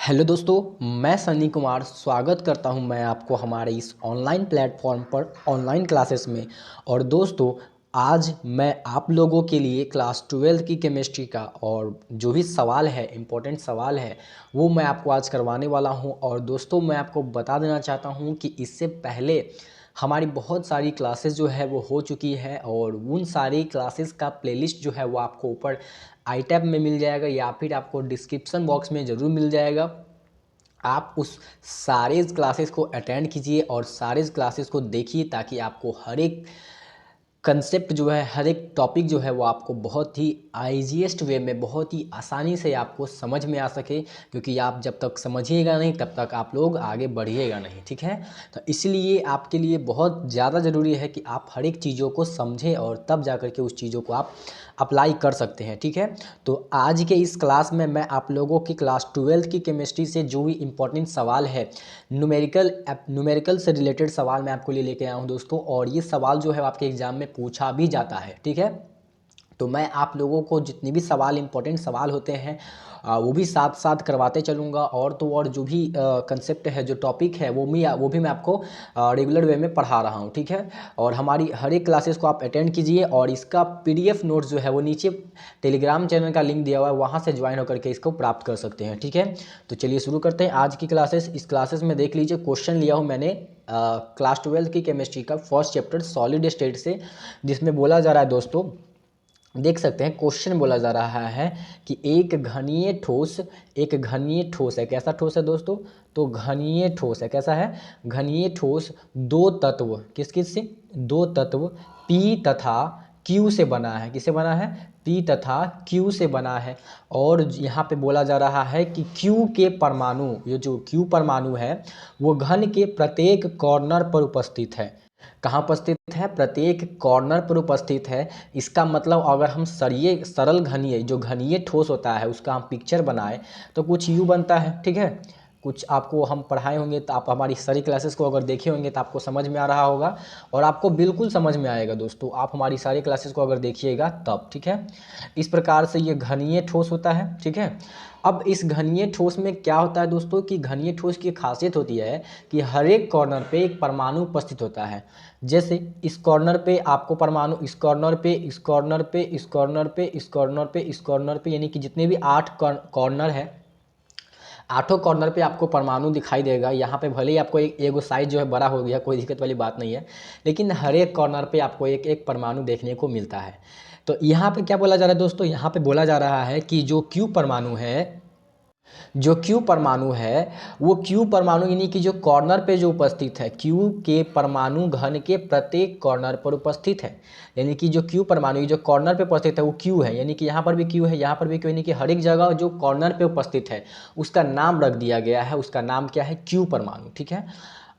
Hello दोस्तों, मैं सनी कुमार स्वागत करता हूं मैं आपको हमारे इस ऑनलाइन प्लेटफॉर्म पर ऑनलाइन क्लासेस में। और दोस्तों, आज मैं आप लोगों के लिए क्लास 12 की केमिस्ट्री का और जो भी सवाल है, इम्पोर्टेंट सवाल है, वो मैं आपको आज करवाने वाला हूं। और दोस्तों, मैं आपको बता देना चाहता हूं कि इससे पहले हमारी बहुत सारी क्लासेस जो है वो हो चुकी है और उन सारी क्लासेस का प्लेलिस्ट जो है वो आपको ऊपर आई टैब में मिल जाएगा या फिर आपको डिस्क्रिप्शन बॉक्स में ज़रूर मिल जाएगा। आप उस सारे क्लासेस को अटेंड कीजिए और सारे क्लासेस को देखिए ताकि आपको हर एक कंसेप्ट जो है, हर एक टॉपिक जो है वो आपको बहुत ही ईजीएस्ट वे में, बहुत ही आसानी से आपको समझ में आ सके। क्योंकि आप जब तक समझिएगा नहीं तब तक आप लोग आगे बढ़िएगा नहीं, ठीक है। तो इसलिए आपके लिए बहुत ज़्यादा ज़रूरी है कि आप हर एक चीज़ों को समझें और तब जा कर के उस चीज़ों को आप अप्लाई कर सकते हैं, ठीक है। तो आज के इस क्लास में मैं आप लोगों की क्लास 12 की केमिस्ट्री से जो भी इम्पोर्टेंट सवाल है, न्यूमेरिकल से रिलेटेड सवाल मैं आपको लिए लेके आया हूँ दोस्तों। और ये सवाल जो है आपके एग्जाम में पूछा भी जाता है, ठीक है। तो मैं आप लोगों को जितने भी सवाल, इम्पोर्टेंट सवाल होते हैं, वो भी साथ साथ करवाते चलूँगा। और तो और जो भी कंसेप्ट है, जो टॉपिक है, वो भी मैं आपको रेगुलर वे में पढ़ा रहा हूँ, ठीक है। और हमारी हर एक क्लासेस को आप अटेंड कीजिए और इसका पीडीएफ नोट्स जो है वो नीचे टेलीग्राम चैनल का लिंक दिया हुआ है, वहाँ से ज्वाइन होकर के इसको प्राप्त कर सकते हैं, ठीक है। तो चलिए शुरू करते हैं आज की क्लासेस। इस क्लासेस में देख लीजिए, क्वेश्चन लिया हूँ मैंने क्लास 12 की केमिस्ट्री का फर्स्ट चैप्टर सॉलिड स्टेट से, जिसमें बोला जा रहा है दोस्तों, देख सकते हैं क्वेश्चन बोला जा रहा है कि एक घनीय ठोस है। कैसा ठोस है दोस्तों? तो घनीय ठोस है। कैसा है? घनीय ठोस दो तत्व, किस किस से? दो तत्व P तथा Q से बना है। किससे बना है? P तथा Q से बना है। और यहाँ पे बोला जा रहा है कि Q के परमाणु, ये जो Q परमाणु है वो घन के प्रत्येक कॉर्नर पर उपस्थित है। कहाँ उपस्थित है? प्रत्येक कॉर्नर पर उपस्थित है। इसका मतलब अगर हम सरल घनीय, जो घनीय ठोस होता है, उसका हम पिक्चर बनाए तो कुछ यूँ बनता है, ठीक है। कुछ आपको हम पढ़ाए होंगे तो आप हमारी सारी क्लासेस को अगर देखे होंगे तो आपको समझ में आ रहा होगा और आपको बिल्कुल समझ में आएगा दोस्तों, आप हमारी सारी क्लासेस को अगर देखिएगा तब, ठीक है। इस प्रकार से ये घनीय ठोस होता है, ठीक है। अब इस घनीय ठोस में क्या होता है दोस्तों कि घनीय ठोस की खासियत होती है कि हर एक कॉर्नर पे एक परमाणु उपस्थित होता है। जैसे इस कॉर्नर पे आपको परमाणु, इस कॉर्नर पे, इस कॉर्नर पे, इस कॉर्नर पे, इस कॉर्नर पे, इस कॉर्नर पे, यानी कि जितने भी 8 कॉर्नर है, आठों कॉर्नर पे आपको परमाणु दिखाई देगा। यहाँ पे भले ही आपको एगो साइज जो है बड़ा हो गया, कोई दिक्कत वाली बात नहीं है, लेकिन हर एक कॉर्नर पे आपको एक एक परमाणु देखने को मिलता है। तो यहाँ पे क्या बोला जा रहा है दोस्तों? यहाँ पे बोला जा रहा है कि जो क्यू परमाणु है, जो क्यू परमाणु है, वो क्यू परमाणु यानी कि जो कॉर्नर पे जो उपस्थित है, क्यू के परमाणु घन के प्रत्येक कॉर्नर पर उपस्थित है। यानी कि जो क्यू परमाणु जो कॉर्नर पे उपस्थित है वो क्यू है, यानी कि यहाँ पर भी क्यू है, यहाँ पर भी क्यू, यानी कि हर एक जगह जो कॉर्नर पे उपस्थित है उसका नाम रख दिया गया है। उसका नाम क्या है? क्यू परमाणु, ठीक है।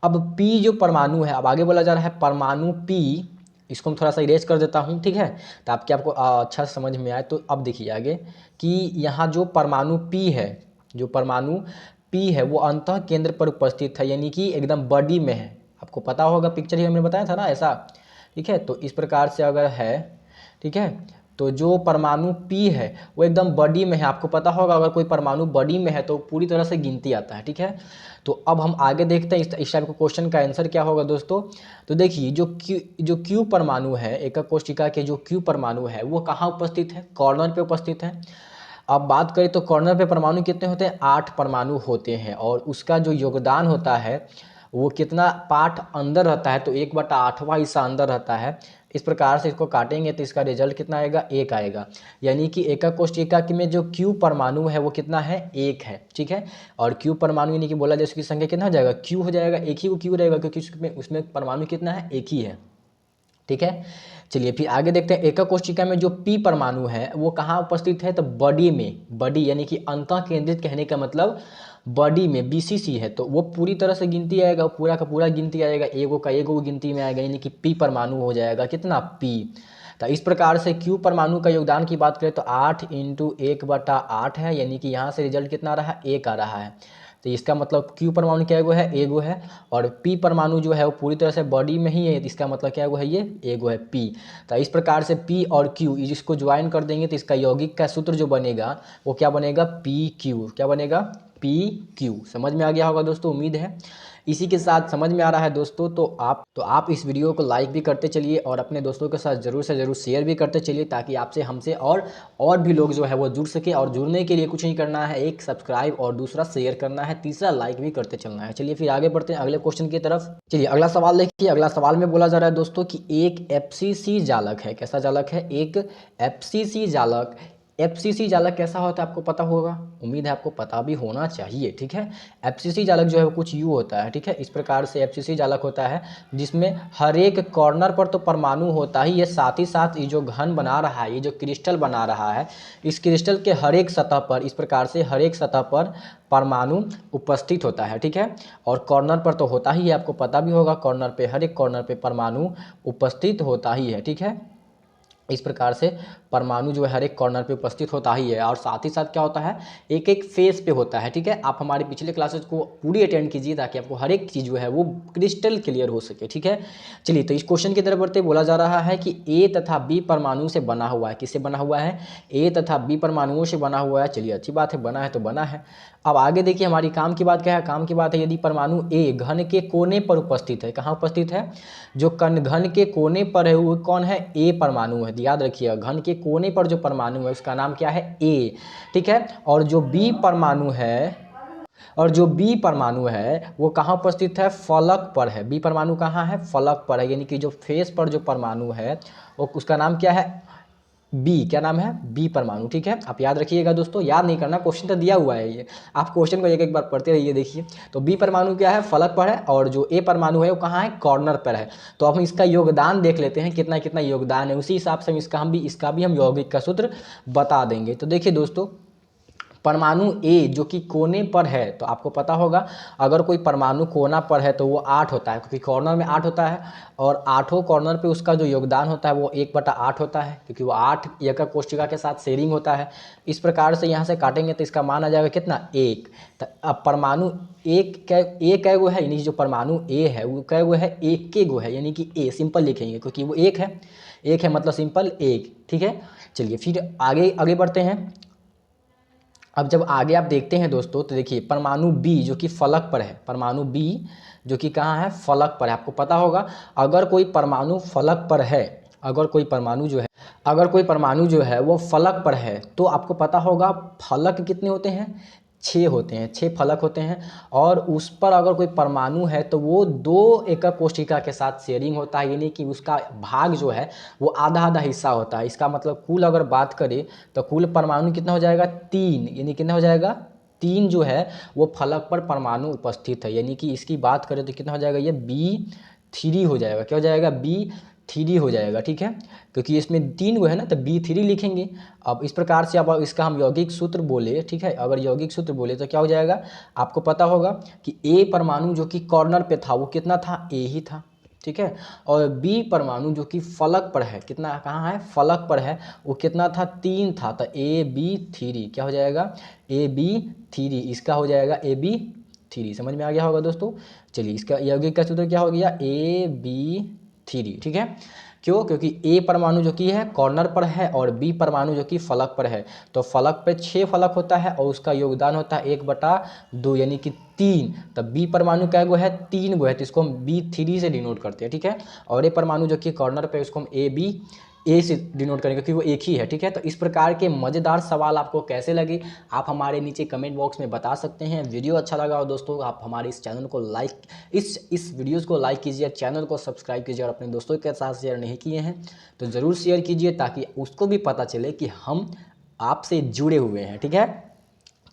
अब पी जो परमाणु है, अब आगे बोला जा रहा है परमाणु पी, इसको मैं थोड़ा सा इरेज कर देता हूँ, ठीक है, ताकि आपको अच्छा से समझ में आए। तो अब देखिए आगे कि यहाँ जो परमाणु पी है, जो परमाणु P है वो अंतः केंद्र पर उपस्थित है, यानी कि एकदम बॉडी में है। आपको पता होगा, पिक्चर ही हमने बताया था ना ऐसा, ठीक है। तो इस प्रकार से अगर है, ठीक है, तो जो परमाणु P है वो एकदम बॉडी में है। आपको पता होगा अगर कोई परमाणु बॉडी में है तो पूरी तरह से गिनती आता है, ठीक है। तो अब हम आगे देखते हैं इस टाइप के क्वेश्चन का आंसर क्या होगा दोस्तों। तो देखिए जो क्यू परमाणु है, एकक कोशिका के जो क्यू परमाणु है वो कहाँ उपस्थित है? कॉर्नर पे उपस्थित है। अब बात करें तो कॉर्नर पे परमाणु कितने होते हैं? 8 परमाणु होते हैं। और उसका जो योगदान होता है वो कितना पार्ट अंदर रहता है? तो 1/8वां हिस्सा अंदर रहता है। इस प्रकार से इसको काटेंगे तो इसका रिजल्ट कितना आएगा? 1 आएगा। यानी कि एकक कोशिका में जो क्यू परमाणु है वो कितना है? 1 है, ठीक है। और क्यू परमाणु यानी कि बोला जाए उसकी संख्या कितना हो जाएगा? क्यू हो जाएगा, एक ही वो क्यू रहेगा, क्योंकि उसमें परमाणु कितना है? 1 ही है, ठीक है। चलिए फिर आगे देखते हैं। एकक कोशिका में जो पी परमाणु है वो कहाँ उपस्थित है? तो बॉडी में। बॉडी यानी कि अंतः केंद्रित, कहने का मतलब बॉडी में, बीसीसी है तो वो पूरी तरह से गिनती आएगा, पूरा का पूरा गिनती आएगा, एगो का एगो गिनती में आएगा, यानी कि पी परमाणु हो जाएगा कितना? पी। तो इस प्रकार से क्यू परमाणु का योगदान की बात करें तो 8 × 1/8 है, यानी कि यहाँ से रिजल्ट कितना आ रहा है? 1 आ रहा है। तो इसका मतलब क्यू परमाणु क्या एगो है? एगो है। और पी परमाणु जो है वो पूरी तरह से बॉडी में ही है, तो इसका मतलब क्या एगो है? ये एगो है, पी। तो इस प्रकार से पी और क्यू इसको ज्वाइन कर देंगे तो इसका यौगिक का सूत्र जो बनेगा वो क्या बनेगा? P Q. क्या बनेगा? PQ। समझ में आ गया होगा दोस्तों, उम्मीद है इसी के साथ समझ में आ रहा है दोस्तों। तो आप इस वीडियो को लाइक भी करते चलिए और अपने दोस्तों के साथ ज़रूर से ज़रूर शेयर भी करते चलिए, ताकि आपसे हमसे और भी लोग जो है वो जुड़ सके। और जुड़ने के लिए कुछ नहीं करना है, एक सब्सक्राइब और दूसरा शेयर करना है, तीसरा लाइक भी करते चलना है। चलिए फिर आगे बढ़ते हैं अगले क्वेश्चन की तरफ। चलिए अगला सवाल देखिए। अगला सवाल में बोला जा रहा है दोस्तों कि एक FCC जालक है। कैसा जालक है? एक FCC जालक। FCC जालक कैसा होता है आपको पता होगा, उम्मीद है आपको पता भी होना चाहिए। ठीक है, FCC जालक जो है वो कुछ यूँ होता है। ठीक है, इस प्रकार से FCC जालक होता है जिसमें हर एक कॉर्नर पर तो परमाणु होता ही है, साथ ही साथ ये जो घन बना रहा है, ये जो क्रिस्टल बना रहा है, इस क्रिस्टल के हर एक सतह पर इस प्रकार से हर एक सतह पर परमाणु उपस्थित होता है। ठीक है, और कॉर्नर पर तो होता ही है, आपको पता भी होगा, कॉर्नर पे हर एक कॉर्नर पे परमाणु उपस्थित होता ही है। ठीक है, इस प्रकार से परमाणु जो है हर एक कॉर्नर पे उपस्थित होता ही है, और साथ ही साथ क्या होता है, एक एक फेस पे होता है। ठीक है, आप हमारे पिछले क्लासेस को पूरी अटेंड कीजिए ताकि आपको हर एक चीज़ जो है वो क्रिस्टल क्लियर हो सके। ठीक है, चलिए तो इस क्वेश्चन की तरफ बढ़ते बोला जा रहा है कि A तथा B परमाणु से बना हुआ है। किससे बना हुआ है? A तथा B परमाणुओं से बना हुआ है। चलिए अच्छी बात है, बना है तो बना है। अब आगे देखिए हमारी काम की बात क्या है। काम की बात है यदि परमाणु A घन के कोने पर उपस्थित है। कहाँ उपस्थित है? जो घन के कोने पर है वो कौन है? A परमाणु है। याद रखिएगा, घन के कोने पर जो परमाणु है उसका नाम क्या है? A। ठीक है, और जो B परमाणु है वो कहाँ उपस्थित है? फलक पर है। B परमाणु कहाँ है? फलक पर है, यानी कि जो फेस पर जो परमाणु है वो उसका नाम क्या है? B। क्या नाम है? B परमाणु। ठीक है, आप याद रखिएगा दोस्तों, याद नहीं करना, क्वेश्चन तो दिया हुआ है, ये आप क्वेश्चन को एक एक बार पढ़ते रहिए। देखिए तो B परमाणु क्या है? फलक पर है, और जो A परमाणु है वो कहाँ है? कॉर्नर पर है। तो अब हम इसका योगदान देख लेते हैं, कितना कितना योगदान है, उसी हिसाब से हम इसका भी हम यौगिक का सूत्र बता देंगे। तो देखिए दोस्तों, परमाणु A जो कि कोने पर है, तो आपको पता होगा अगर कोई परमाणु कोना पर है तो वो 8 होता है, क्योंकि कॉर्नर में 8 होता है, और 8 कॉर्नर पे उसका जो योगदान होता है वो 1/8 होता है, क्योंकि वो 8 एकक कोशिका के साथ शेयरिंग होता है। इस प्रकार से यहाँ से काटेंगे तो इसका मान आ जाएगा कितना? 1। तो अब परमाणु A कै गो है, यानी जो परमाणु A है वो कै गो है? 1 के गो है, यानी कि A सिंपल लिखेंगे क्योंकि वो 1 है मतलब सिंपल 1। ठीक है, चलिए फिर आगे बढ़ते हैं। अब जब आगे आप देखते हैं दोस्तों तो देखिए परमाणु B जो कि फलक पर है, परमाणु B जो कि कहाँ है? फलक पर है। आपको पता होगा अगर कोई परमाणु फलक पर है, अगर कोई परमाणु जो है वो फलक पर है, तो आपको पता होगा फलक कितने होते हैं? 6 होते हैं, 6 फलक होते हैं। और उस पर अगर कोई परमाणु है तो वो 2 एकक कोशिका के साथ शेयरिंग होता है, यानी कि उसका भाग जो है वो आधा आधा हिस्सा होता है। इसका मतलब कुल अगर बात करें तो कुल परमाणु कितना हो जाएगा? 3, यानी कितना हो जाएगा? 3 जो है वो फलक पर परमाणु उपस्थित है, यानी कि इसकी बात करें तो कितना हो जाएगा? ये B3 हो जाएगा। क्या हो जाएगा? B3 हो जाएगा। ठीक है, क्योंकि इसमें 3 गो है ना, तो B3 लिखेंगे। अब इस प्रकार से अब इसका हम यौगिक सूत्र बोले, ठीक है, अगर यौगिक सूत्र बोले तो क्या हो जाएगा? आपको पता होगा कि A परमाणु जो कि कॉर्नर पे था वो कितना था? A ही था। ठीक है, और B परमाणु जो कि फलक पर है, कितना कहाँ है? फलक पर है, वो कितना था? 3 था। तो AB3 क्या हो जाएगा? AB3 इसका हो जाएगा AB3। समझ में आ गया होगा दोस्तों। चलिए इसका यौगिक का सूत्र क्या हो गया? AB3। ठीक है, क्यों? क्योंकि A परमाणु जो कि है कॉर्नर पर है और B परमाणु जो कि फलक पर है, तो फलक पे 6 फलक होता है और उसका योगदान होता है 1/2, यानी कि 3। तब B परमाणु क्या गो है? 3 गो है, तो इसको हम B3 से डिनोट करते हैं। ठीक है, और A परमाणु जो कि कॉर्नर पे उसको हम A से डिनोट करेंगे क्योंकि वो एक ही है। ठीक है, तो इस प्रकार के मज़ेदार सवाल आपको कैसे लगे आप हमारे नीचे कमेंट बॉक्स में बता सकते हैं। वीडियो अच्छा लगा हो दोस्तों, आप हमारे इस चैनल को लाइक इस वीडियोस को लाइक कीजिए, चैनल को सब्सक्राइब कीजिए, और अपने दोस्तों के साथ शेयर नहीं किए हैं तो ज़रूर शेयर कीजिए ताकि उसको भी पता चले कि हम आपसे जुड़े हुए हैं। ठीक है,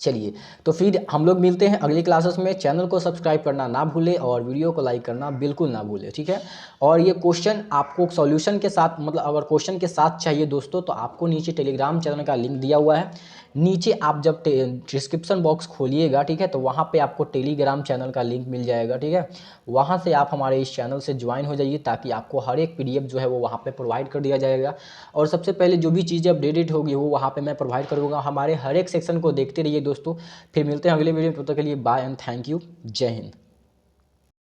चलिए तो फिर हम लोग मिलते हैं अगली क्लासेस में। चैनल को सब्सक्राइब करना ना भूलें और वीडियो को लाइक करना बिल्कुल ना भूलें। ठीक है, और ये क्वेश्चन आपको सॉल्यूशन के साथ, मतलब अगर क्वेश्चन के साथ चाहिए दोस्तों तो आपको नीचे टेलीग्राम चैनल का लिंक दिया हुआ है। नीचे आप जब डिस्क्रिप्शन बॉक्स खोलिएगा, ठीक है, तो वहाँ पे आपको टेलीग्राम चैनल का लिंक मिल जाएगा। ठीक है, वहाँ से आप हमारे इस चैनल से ज्वाइन हो जाइए ताकि आपको हर एक PDF जो है वो वहाँ पे प्रोवाइड कर दिया जाएगा, और सबसे पहले जो भी चीज़ें अपडेटेड होगी वो वहाँ पे मैं प्रोवाइड करूँगा। हमारे हर एक सेक्शन को देखते रहिए दोस्तों। फिर मिलते हैं अगले वीडियो में, तब तक के लिए बाय एंड थैंक यू। जय हिंद।